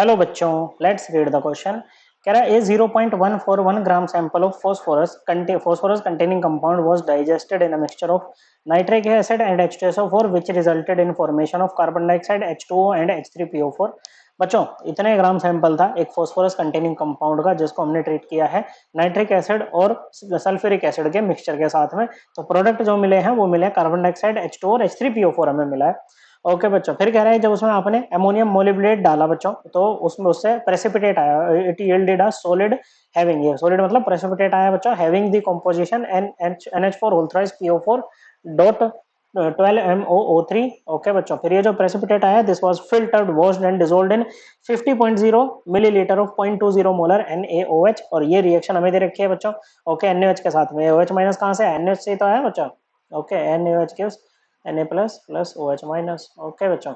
Hello बच्चों, let's read the question. कह रहा है ए 0.141 gram sample of phosphorus containing compound was digested in a mixture of nitric acid and H2SO4 which resulted in formation of carbon dioxide, H2O and H3PO4। बच्चों, इतने gram sample था एक phosphorus containing compound का जिसको हमने treat किया है nitric acid और सल्फ्यूरिक एसिड के मिक्सचर के साथ में। तो प्रोडक्ट जो मिले हैं वो मिले कार्बन डाइऑक्साइड, H2O और H3PO4 हमें मिला है। ओके बच्चों, फिर कह रहा है जब उसमें आपने अमोनियम मोलिब्डेट डाला बच्चों तो उसमें उससे प्रेसिपिटेट आया, it yielded a solid having, ये सॉलिड मतलब प्रेसिपिटेट आया बच्चों, having the composition NH4 whole thrice PO4 dot 12MOO3। Okay बच्चों, फिर ये जो प्रेसिपिटेट आया this was filtered, washed and dissolved in 50.0 millilitre of 0.20 molar NaOH। और ये रिएक्शन हमें दे रखी है बच्चों। ओके, NaOH के साथ में OH माइनस कहां से, NaOH से तो आया बच्चों। Okay, NaOH gives Na plus plus OH minus. Okay बच्चों,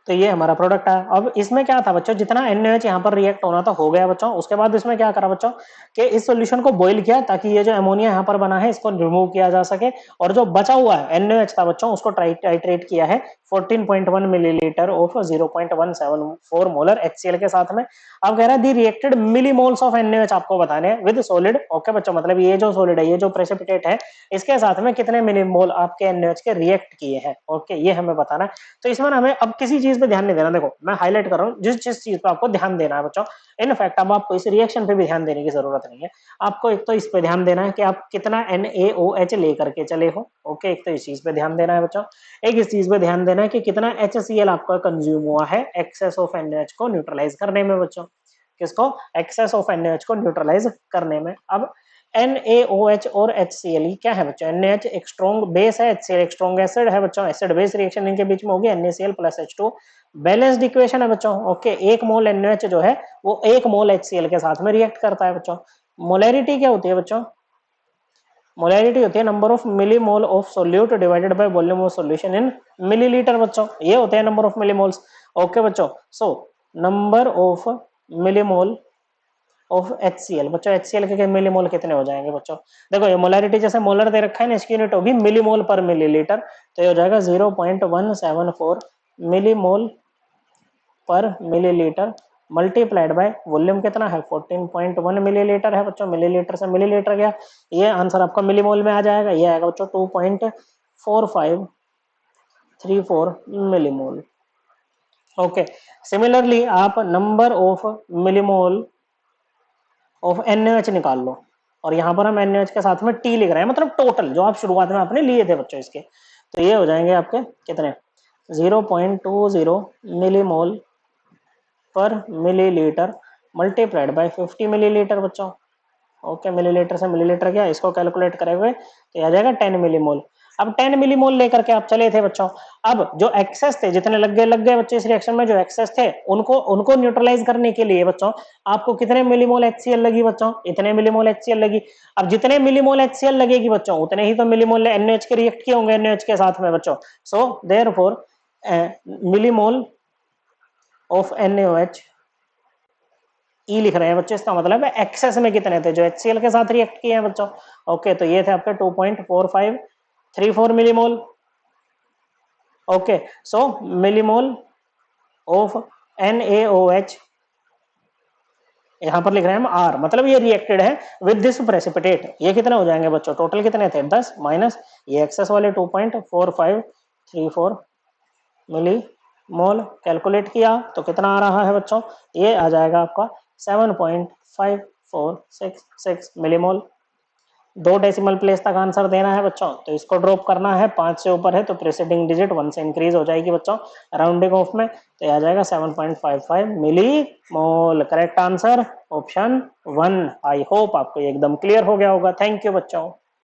तो ये हमारा प्रोडक्ट है। अब इसमें क्या था बच्चों, जितना NaOH यहाँ पर रिएक्ट होना था हो गया बच्चों। उसके बाद इसमें क्या करा बच्चों कि इस सॉल्यूशन को बॉईल किया ताकि ये जो अमोनिया यहाँ पर बना है इसको रिमूव किया जा सके। और जो बचा हुआ है NaOH था बच्चों उसको टाइट्रेट किया है 14.1 मिलीलीटर ऑफ 0.174 मोलर HCl के साथ में। अब कह रहा है दी रिएक्टेड मिलीमोल्स ऑफ NaOH आपको बताने हैं विद सॉलिड। ओके बच्चों, मतलब ये जो सॉलिड है, ये जो प्रेसिपिटेट है, इसके साथ में कितने मिलीमोल आपके NaOH के रिएक्ट किए हैं। ओके, ये हमें बताना है। तो इसमें हमें अब किसी चीज पे ध्यान नहीं देना। देखो मैं हाईलाइट कर रहा हूँ जिस जिस चीज पे आपको ध्यान देना है बच्चों। इनफैक्ट अब आपको इस रिएक्शन पे भी ध्यान देने की जरूरत नहीं है। आपको एक तो इस पे ध्यान देना है कि आप कितना NaOH लेकर के चले हो। ओके, एक तो इस चीज पे ध्यान देना है बच्चों। एक इस चीज पे ध्यान देना है कि कितना HCl आपका कंज्यूम हुआ है एक्सेस ऑफ NaOH को न्यूट्रलाइज करने में बच्चों। किसको, एक्सेस ऑफ NaOH को न्यूट्रलाइज करने में। अब NaOH और HCl क्या है बच्चों, NaH एक स्ट्रॉन्ग बेस है, HCl एक स्ट्रॉन्ग एसिड है बच्चों। एसिड बेस रिएक्शन इनके बीच में होगी NaCl plus H2। Balanced equation है बच्चों। ओके, एक मोल NaH जो है वो एक मोल HCl के साथ में रिएक्ट करता है बच्चों। मोलैरिटी क्या होती है बच्चों, मोलैरिटी होती है number of millimole of solute divided by volume of solution in millilitre बच्चों। ये होते हैं नंबर ऑफ मिलीमोल्स। ओके बच्चों, so number of millimole of HCl बच्चों, HCl के मिलीमोल कितने हो जाएंगे बच्चों। देखो ये मोलैरिटी जैसे मोलर दे रखा है ना, इसकी यूनिट होगी मिलीमोल पर मिलीलीटर। तो ये हो जाएगा 0.174 मिलीमोल पर मिलीलीटर मल्टीप्लाइड बाय वॉल्यूम कितना है 14.1 मिलीलीटर है बच्चों। मिलीलीटर से मिलीलीटर गया, ये आंसर आपका मिलीमोल में आ जाएगा। ये आएगा बच्चों 2.4534 मिलीमोल। ओके, सिमिलरली आप number of millimole of NaOH निकाल लो। और यहाँ पर हम NaOH के साथ में T लिख रहे हैं, मतलब टोटल जो आप शुरुआत में आपने लिए थे बच्चों इसके। तो ये हो जाएंगे आपके कितने 0.20 मिलीमोल पर मिलीलीटर मल्टीप्लाइड बाय 50 मिलीलीटर बच्चों। ओके, मिलीलीटर से मिलीलीटर गया, इसको कैलकुलेट करेंगे तो ये आ जाएगा 10 मिलीमोल। अब 10 मिलीमोल लेकर के आप चले थे बच्चों। अब जो एक्सेस थे, जितने लग गए बच्चों इस रिएक्शन में, जो एक्सेस थे उनको न्यूट्रलाइज करने के लिए बच्चों आपको कितने मिलीमोल HCl लगी बच्चों, इतने मिलीमोल HCl लगी। अब जितने मिलीमोल HCl लगेगी बच्चों उतने ही तो मिलीमोल NaOH के रिएक्ट किए होंगे NaOH के साथ में बच्चों। So therefore millimole of NaOH ई लिख रहे हैं बच्चों, इसका मतलब है एक्सेस में कितने थे जो HCl के साथ रिएक्ट किए हैं बच्चों। ओके, तो ये थे आपके 2.4534 millimole. Okay, so millimole of NaOH यहां पर लिख रहे हैं हम R, मतलब ये रिएक्टेड है विद दिस प्रेसिपिटेट। ये कितने हो जाएंगे बच्चों, टोटल कितने थे 10 माइनस ये एक्सेस वाले 2.4534 मिलीमोल। कैलकुलेट किया तो कितना आ रहा है बच्चों, ये आ जाएगा आपका 7.5466 मिलीमोल। 2 डेसिमल प्लेस तक आंसर देना है बच्चों, तो इसको ड्रॉप करना है। 5 से ऊपर है तो प्रीसीडिंग डिजिट 1 से इंक्रीज हो जाएगी बच्चों राउंडिंग ऑफ में। तो आ जाएगा 7.55 millimole. Correct answer option 1। I hope आपको एकदम क्लियर हो गया होगा। थैंक यू बच्चों।